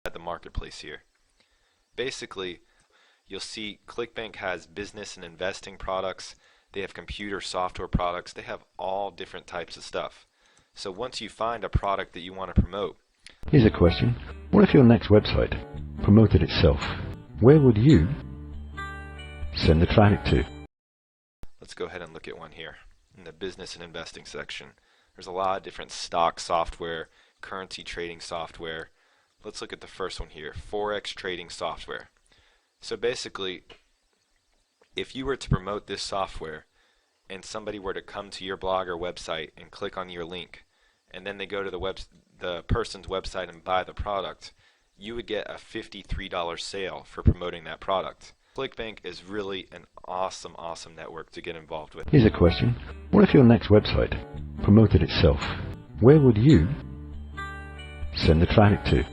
at the marketplace here. Basically, you'll see ClickBank has business and investing products. They have computer software products. They have all different types of stuff. So once you find a product that you want to promote, here's a question. What if your next website promoted itself? Where would you send the traffic to? let's go ahead and look at one here in the business and investing section. There's a lot of different stock software, currency trading software. Let's look at the first one here, Forex trading software. So basically, if you were to promote this software and somebody were to come to your blog or website and click on your link, and then they go to the person's website and buy the product, you would get a $53 sale for promoting that product. ClickBank is really an awesome network to get involved with. Here's a question. What if your next website promoted itself? Where would you send the traffic to?